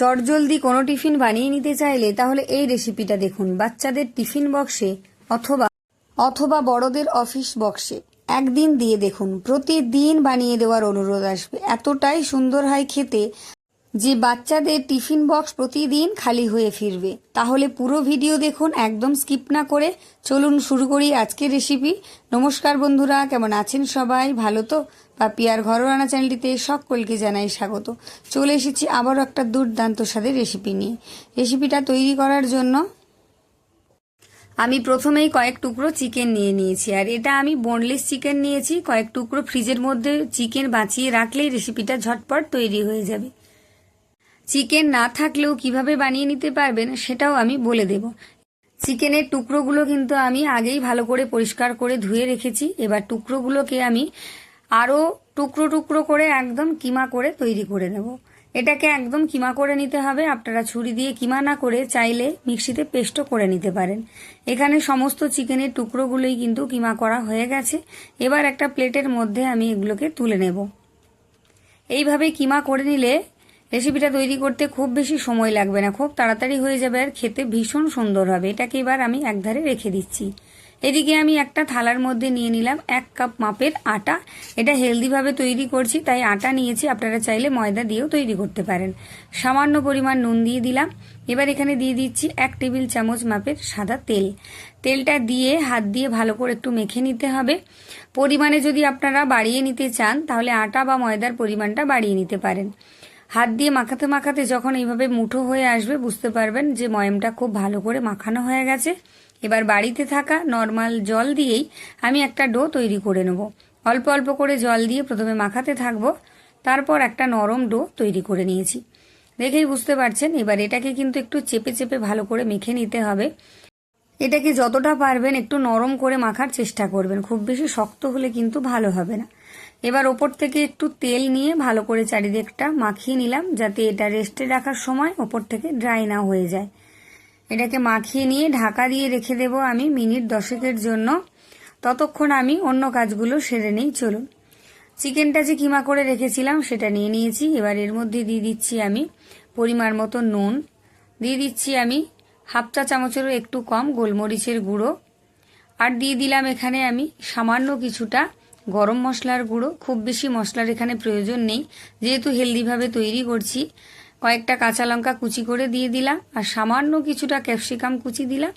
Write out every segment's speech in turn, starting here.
চটজলদি কোনো টিফিন বানিয়ে নিতে চাইলে তাহলে এই রেসিপিটা দেখুন। বাচ্চাদের টিফিন বক্সে অথবা বড়দের অফিস বক্সে একদিন দিয়ে দেখুন, প্রতিদিন বানিয়ে দেওয়ার অনুরোধ আসবে। এতটাই সুন্দর হয় খেতে যে বাচ্চাদের টিফিন বক্স প্রতিদিন খালি হয়ে ফিরবে। তাহলে পুরো ভিডিও দেখুন, একদম স্কিপ না করে। চলুন শুরু করি আজকের রেসিপি। নমস্কার বন্ধুরা, কেমন আছেন সবাই? ভালো তো? পাপিয়ার ঘরোয়া রান্না চ্যানেলটিতে সকলকে জানাই স্বাগত। চলে এসেছি আবারও একটা দুর্দান্ত স্বাদের রেসিপি নিয়ে। রেসিপিটা তৈরি করার জন্য আমি প্রথমেই কয়েক টুকরো চিকেন নিয়ে নিয়েছি, আর এটা আমি বোনলেস চিকেন নিয়েছি। কয়েক টুকরো ফ্রিজের মধ্যে চিকেন বাঁচিয়ে রাখলেই রেসিপিটা ঝটপট তৈরি হয়ে যাবে। চিকেন না থাকলেও কিভাবে বানিয়ে নিতে পারবেন সেটাও আমি বলে দেব। চিকেনের টুকরোগুলো কিন্তু আমি আগেই ভালো করে পরিষ্কার করে ধুয়ে রেখেছি। এবার টুকরোগুলোকে আমি আরও টুকরো টুকরো করে একদম কিমা করে তৈরি করে নেব। এটাকে একদম কিমা করে নিতে হবে। আপনারা ছুরি দিয়ে কিমা না করে চাইলে মিক্সিতে পেস্টও করে নিতে পারেন। এখানে সমস্ত চিকেনের টুকরোগুলোই কিন্তু কিমা করা হয়ে গেছে। এবার একটা প্লেটের মধ্যে আমি এগুলোকে তুলে নেব। এইভাবে কিমা করে নিলে রেসিপিটা তৈরি করতে খুব বেশি সময় লাগবে না, খুব তাড়াতাড়ি হয়ে যাবে, আর খেতে ভীষণ সুন্দর হবে। এটাকে এবার আমি একধারে রেখে দিচ্ছি। এদিকে আমি একটা থালার মধ্যে নিয়ে নিলাম 1 কাপ মাপের আটা। এটা হেলদিভাবে তৈরি করছি তাই আটা নিয়েছি, আপনারা চাইলে ময়দা দিয়েও তৈরি করতে পারেন। সামান্য পরিমাণ নুন দিয়ে দিলাম। এবার এখানে দিয়ে দিচ্ছি 1 টেবিল চামচ মাপের সাদা তেল। তেলটা দিয়ে হাত দিয়ে ভালো করে একটু মেখে নিতে হবে। পরিমাণে যদি আপনারা বাড়িয়ে নিতে চান তাহলে আটা বা ময়দার পরিমাণটা বাড়িয়ে নিতে পারেন। হাত দিয়ে মাখাতে মাখাতে যখন এইভাবে মুঠো হয়ে আসবে বুঝতে পারবেন যে ময়মটা খুব ভালো করে মাখানো হয়ে গেছে। এবার বাড়িতে থাকা নর্মাল জল দিয়েই আমি একটা ডো তৈরি করে নেব। অল্প অল্প করে জল দিয়ে প্রথমে মাখাতে থাকবো, তারপর একটা নরম ডো তৈরি করে নিয়েছি। দেখেই বুঝতে পারছেন। এবার এটাকে কিন্তু একটু চেপে চেপে ভালো করে মেখে নিতে হবে। এটাকে যতটা পারবেন একটু নরম করে মাখার চেষ্টা করবেন, খুব বেশি শক্ত হলে কিন্তু ভালো হবে না। এবার ওপর থেকে একটু তেল নিয়ে ভালো করে চারিদিকটা মাখিয়ে নিলাম, যাতে এটা রেস্টে রাখার সময় ওপর থেকে ড্রাই না হয়ে যায়। এটাকে মাখিয়ে নিয়ে ঢাকা দিয়ে রেখে দেব আমি মিনিট 10-এর জন্য। ততক্ষণ আমি অন্য কাজগুলো সেরে নেই। চলুন, চিকেনটা যে কিমা করে রেখেছিলাম সেটা নিয়ে নিয়েছি। এবার এর মধ্যে দিয়ে দিচ্ছি আমি পরিমাণ মতো নুন, দিয়ে দিচ্ছি আমি 1/2 চা চামচেরও একটু কম গোলমরিচের গুঁড়ো, আর দিয়ে দিলাম এখানে আমি সামান্য কিছুটা গরম মশলার গুঁড়ো। খুব বেশি মশলার এখানে প্রয়োজন নেই, যেহেতু হেলদিভাবে তৈরি করছি। কয়েকটা কাঁচা লঙ্কা কুচি করে দিয়ে দিলাম, আর সামান্য কিছুটা ক্যাপসিকাম কুচি দিলাম।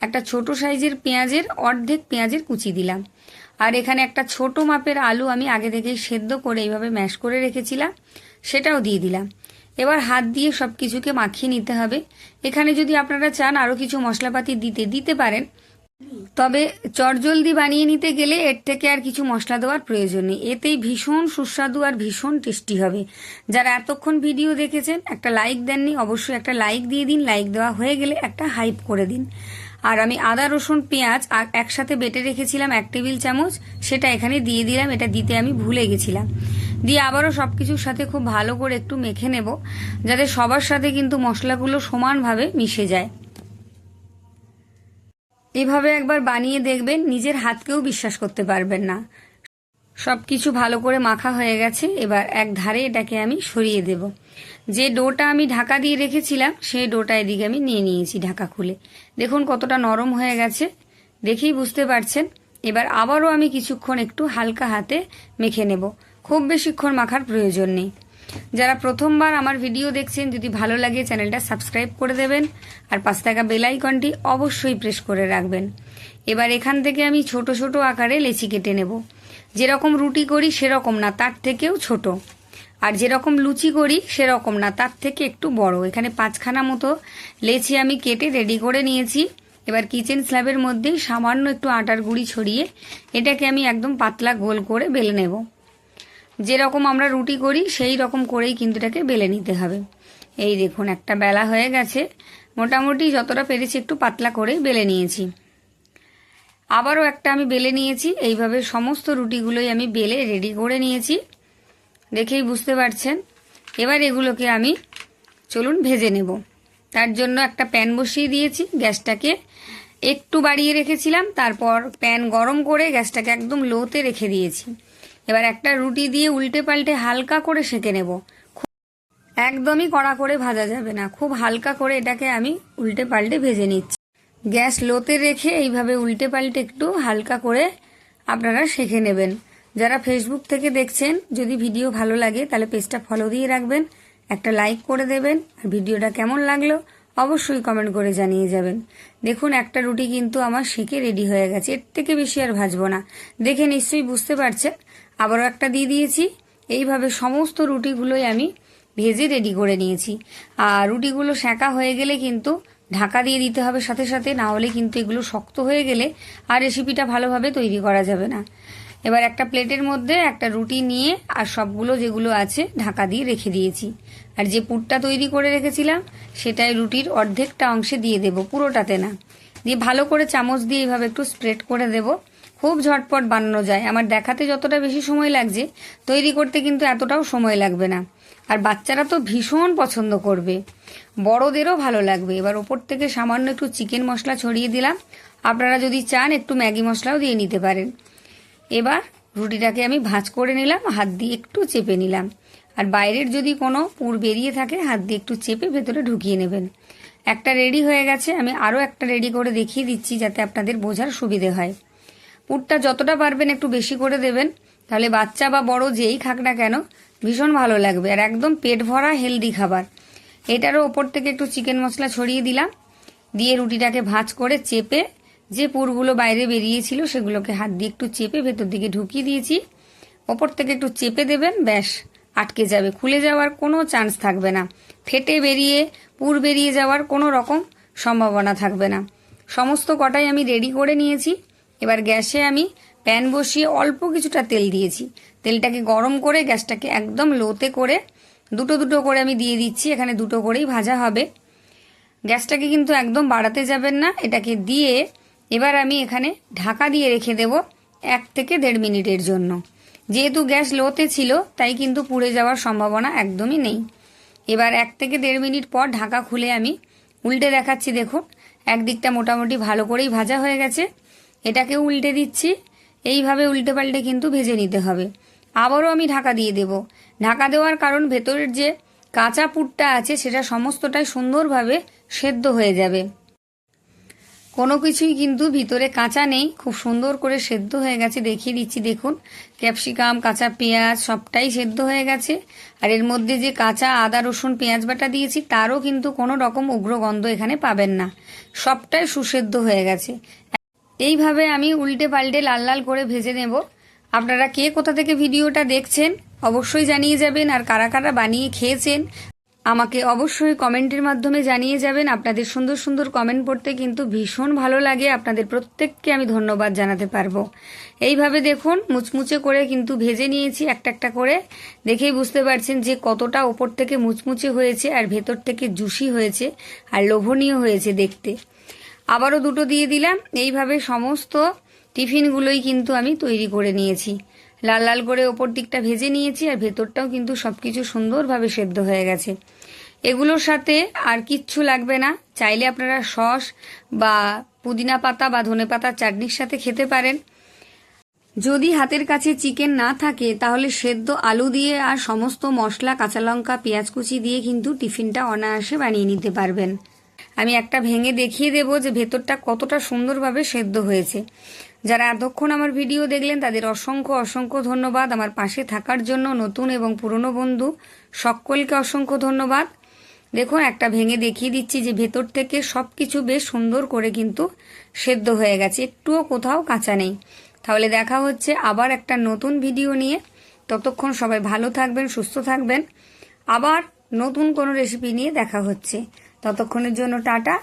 একটা ছোট সাইজের পেঁয়াজের অর্ধেক পেঁয়াজের কুচি দিলাম, আর এখানে একটা ছোট মাপের আলু আমি আগে থেকেই সেদ্ধ করে এইভাবে ম্যাশ করে রেখেছিলাম, সেটাও দিয়ে দিলাম। এবার হাত দিয়ে সব কিছুকে মাখিয়ে নিতে হবে। এখানে যদি আপনারা চান আরও কিছু মশলাপাতি দিতে পারেন, তবে চটজলদি বানিয়ে নিতে গেলে এর থেকে আর কিছু মশলা দেওয়ার প্রয়োজন নেই। এতেই ভীষণ সুস্বাদু আর ভীষণ টেস্টি হবে। যারা এতক্ষণ ভিডিও দেখেছেন একটা লাইক দেননি, অবশ্যই একটা লাইক দিয়ে দিন। লাইক দেওয়া হয়ে গেলে একটা হাইপ করে দিন। আর আমি আদা রসুন পেঁয়াজ একসাথে বেটে রেখেছিলাম 1 টেবিল চামচ, সেটা এখানে দিয়ে দিলাম। এটা দিতে আমি ভুলে গেছিলাম। দিয়ে আবারও সব কিছুর সাথে খুব ভালো করে একটু মেখে নেব, যাতে সবার সাথে কিন্তু মশলাগুলো সমানভাবে মিশে যায়। এভাবে একবার বানিয়ে দেখবেন, নিজের হাতকেও বিশ্বাস করতে পারবেন না। সব কিছু ভালো করে মাখা হয়ে গেছে। এবার এক ধারে এটাকে আমি সরিয়ে দেব। যে ডোটা আমি ঢাকা দিয়ে রেখেছিলাম সেই ডোটা এদিকে আমি নিয়ে নিয়েছি ঢাকা খুলে। দেখুন কতটা নরম হয়ে গেছে, দেখেই বুঝতে পারছেন। এবার আবারও আমি কিছুক্ষণ একটু হালকা হাতে মেখে নেব, খুব বেশিক্ষণ মাখার প্রয়োজন নেই। যারা প্রথমবার আমার ভিডিও দেখছেন, যদি ভালো লাগে চ্যানেলটা সাবস্ক্রাইব করে দেবেন, আর পাশে থাকা বেল আইকনটি অবশ্যই প্রেস করে রাখবেন। এবার এখান থেকে আমি ছোট ছোট আকারে লেচি কেটে নেব। যেরকম রুটি করি সেরকম না, তার থেকেও ছোট। আর যেরকম লুচি করি সেরকম না, তার থেকে একটু বড়। এখানে 5খানা মতো লেচি আমি কেটে রেডি করে নিয়েছি। এবার কিচেন স্ল্যাবের মধ্যেই সামান্য একটু আটার গুঁড়ি ছড়িয়ে এটাকে আমি একদম পাতলা গোল করে বেলে নেব। যেরকম আমরা রুটি করি সেই রকম করেই কিন্তু এটাকে বেলে নিতে হবে। এই দেখুন একটা বেলা হয়ে গেছে, মোটামুটি যতটা পেরেছি একটু পাতলা করে বেলে নিয়েছি। আবারও একটা আমি বেলে নিয়েছি। এইভাবে সমস্ত রুটিগুলোই আমি বেলে রেডি করে নিয়েছি, দেখেই বুঝতে পারছেন। এবার এগুলোকে আমি চলুন ভেজে নেব। তার জন্য একটা প্যান বসিয়ে দিয়েছি, গ্যাসটাকে একটু বাড়িয়ে রেখেছিলাম, তারপর প্যান গরম করে গ্যাসটাকে একদম লোতে রেখে দিয়েছি। এবার একটা রুটি দিয়ে উল্টে পাল্টে হালকা করে সেঁকে নেব। একদমই কড়া করে ভাজা যাবে না, খুব হালকা করে এটাকে আমি উল্টে পাল্টে ভেজে নিচ্ছি। গ্যাস লোতে রেখে এইভাবে উল্টে পাল্টে একটু হালকা করে আপনারা শেখে নেবেন। যারা ফেসবুক থেকে দেখছেন, যদি ভিডিও ভালো লাগে তাহলে পেজটা ফলো দিয়ে রাখবেন, একটা লাইক করে দেবেন, আর ভিডিওটা কেমন লাগলো অবশ্যই কমেন্ট করে জানিয়ে যাবেন। দেখুন একটা রুটি কিন্তু আমার সেকে রেডি হয়ে গেছে, এর থেকে বেশি আর ভাজবো না। দেখে নিশ্চয়ই বুঝতে পারছেন। আবারও একটা দিয়ে দিয়েছি। এইভাবে সমস্ত রুটিগুলোই আমি ভেজে রেডি করে নিয়েছি। আর রুটিগুলো সেঁকা হয়ে গেলে কিন্তু ঢাকা দিয়ে দিতে হবে সাথে সাথে, না হলে কিন্তু এগুলো শক্ত হয়ে গেলে আর রেসিপিটা ভালোভাবে তৈরি করা যাবে না। এবার একটা প্লেটের মধ্যে একটা রুটি নিয়ে আর সবগুলো যেগুলো আছে ঢাকা দিয়ে রেখে দিয়েছি। আর যে পুরটা তৈরি করে রেখেছিলাম সেটাই রুটির অর্ধেকটা অংশে দিয়ে দেব, পুরোটাতে না। দিয়ে ভালো করে চামচ দিয়ে এইভাবে একটু স্প্রেড করে দেব। খুব ঝটপট বানানো যায়। আমার দেখাতে যতটা বেশি সময় লাগছে, তৈরি করতে কিন্তু এতটাও সময় লাগবে না। আর বাচ্চারা তো ভীষণ পছন্দ করবে, বড়দেরও ভালো লাগবে। এবার ওপর থেকে সামান্য একটু চিকেন মশলা ছড়িয়ে দিলাম। আপনারা যদি চান একটু ম্যাগি মশলাও দিয়ে নিতে পারেন। এবার রুটিটাকে আমি ভাঁজ করে নিলাম, হাত দিয়ে একটু চেপে নিলাম। আর বাইরের যদি কোনো পুর বেরিয়ে থাকে হাত দিয়ে একটু চেপে ভেতরে ঢুকিয়ে নেবেন। একটা রেডি হয়ে গেছে, আমি আরও একটা রেডি করে দেখিয়ে দিচ্ছি যাতে আপনাদের বোঝার সুবিধে হয়। পুরটা যতটা পারবেন একটু বেশি করে দেবেন, তাহলে বাচ্চা বা বড় যেই খাক না কেন ভীষণ ভালো লাগবে। আর একদম পেট ভরা হেলদি খাবার। এটারও ওপর থেকে একটু চিকেন মশলা ছড়িয়ে দিলাম, দিয়ে রুটিটাকে ভাঁজ করে চেপে যে পুরগুলো বাইরে বেরিয়েছিল সেগুলোকে হাত দিয়ে একটু চেপে ভেতর দিকে ঢুকিয়ে দিয়েছি। ওপর থেকে একটু চেপে দেবেন, ব্যাস আটকে যাবে, খুলে যাওয়ার কোনো চান্স থাকবে না, ফেটে বেরিয়ে পুর বেরিয়ে যাওয়ার কোনো রকম সম্ভাবনা থাকবে না। সমস্ত কটাই আমি রেডি করে নিয়েছি। এবার গ্যাসে আমি প্যান বসিয়ে অল্প কিছুটা তেল দিয়েছি। তেলটাকে গরম করে গ্যাসটাকে একদম লোতে করে দুটো দুটো করে আমি দিয়ে দিচ্ছি। এখানে দুটো করেই ভাজা হবে। গ্যাসটাকে কিন্তু একদম বাড়াতে যাবেন না। এটাকে দিয়ে এবার আমি এখানে ঢাকা দিয়ে রেখে দেব 1 থেকে 1.5 মিনিটের জন্য। যেহেতু গ্যাস লোতে ছিল তাই কিন্তু পুড়ে যাওয়ার সম্ভাবনা একদমই নেই। এবার 1 থেকে 1.5 মিনিট পর ঢাকা খুলে আমি উল্টে দেখাচ্ছি। দেখুন একদিকটা মোটামুটি ভালো করেই ভাজা হয়ে গেছে। এটাকেও উল্টে দিচ্ছি। এইভাবে উল্টে পাল্টে কিন্তু ভেজে নিতে হবে। আবারও আমি ঢাকা দিয়ে দেব। ঢাকা দেওয়ার কারণ ভেতরের যে কাঁচা পুরটা আছে সেটা সমস্তটাই সুন্দরভাবে সেদ্ধ হয়ে যাবে। কোনো কিছুই কিন্তু ভিতরে কাঁচা নেই, খুব সুন্দর করে সেদ্ধ হয়ে গেছে। দেখিয়ে দিচ্ছি দেখুন, ক্যাপসিকাম, কাঁচা পেঁয়াজ সবটাই সেদ্ধ হয়ে গেছে। আর এর মধ্যে যে কাঁচা আদা রসুন পেঁয়াজ বাটা দিয়েছি তারও কিন্তু কোনো রকম উগ্র গন্ধ এখানে পাবেন না, সবটাই সুসেদ্ধ হয়ে গেছে। এইভাবে আমি উল্টে পাল্টে লাল লাল করে ভেজে নেব। আপনারা কে কোথা থেকে ভিডিওটা দেখছেন অবশ্যই জানিয়ে যাবেন, আর কারা কারা বানিয়ে খেয়েছেন আমাকে অবশ্যই কমেন্টের মাধ্যমে জানিয়ে যাবেন। আপনাদের সুন্দর সুন্দর কমেন্ট পড়তে কিন্তু ভীষণ ভালো লাগে। আপনাদের প্রত্যেককে আমি ধন্যবাদ জানাতে পারবো। এইভাবে দেখুন মুচমুচে করে কিন্তু ভেজে নিয়েছি একটা একটা করে। দেখেই বুঝতে পারছেন যে কতটা ওপর থেকে মুচমুচে হয়েছে আর ভেতর থেকে জুসি হয়েছে আর লোভনীয় হয়েছে দেখতে। আবারও দুটো দিয়ে দিলাম। এইভাবে সমস্ত টিফিনগুলোই কিন্তু আমি তৈরি করে নিয়েছি। লাল লাল করে ওপর দিকটা ভেজে নিয়েছি আর ভেতরটাও কিন্তু সবকিছু সুন্দরভাবে সেদ্ধ হয়ে গেছে। এগুলোর সাথে আর কিচ্ছু লাগবে না। চাইলে আপনারা সস বা পুদিনা পাতা বা ধনে পাতার চাটনির সাথে খেতে পারেন। যদি হাতের কাছে চিকেন না থাকে তাহলে সেদ্ধ আলু দিয়ে আর সমস্ত মশলা কাঁচা লঙ্কা পেঁয়াজ কুচি দিয়ে কিন্তু টিফিনটা অনায়াসে বানিয়ে নিতে পারবেন। আমি একটা ভেঙে দেখিয়ে দেব যে ভেতরটা কতটা সুন্দরভাবে সেদ্ধ হয়েছে। যারা এতক্ষণ আমার ভিডিও দেখলেন তাদের অসংখ্য অসংখ্য ধন্যবাদ। আমার পাশে থাকার জন্য নতুন এবং পুরনো বন্ধু সকলকে অসংখ্য ধন্যবাদ। দেখুন একটা ভেঙে দেখিয়ে দিচ্ছি যে ভেতর থেকে সব কিছু বেশ সুন্দর করে কিন্তু সেদ্ধ হয়ে গেছে, একটুও কোথাও কাঁচা নেই। তাহলে দেখা হচ্ছে আবার একটা নতুন ভিডিও নিয়ে। ততক্ষণ সবাই ভালো থাকবেন, সুস্থ থাকবেন। আবার নতুন কোনো রেসিপি নিয়ে দেখা হচ্ছে। ততক্ষণের জন্য টাটা।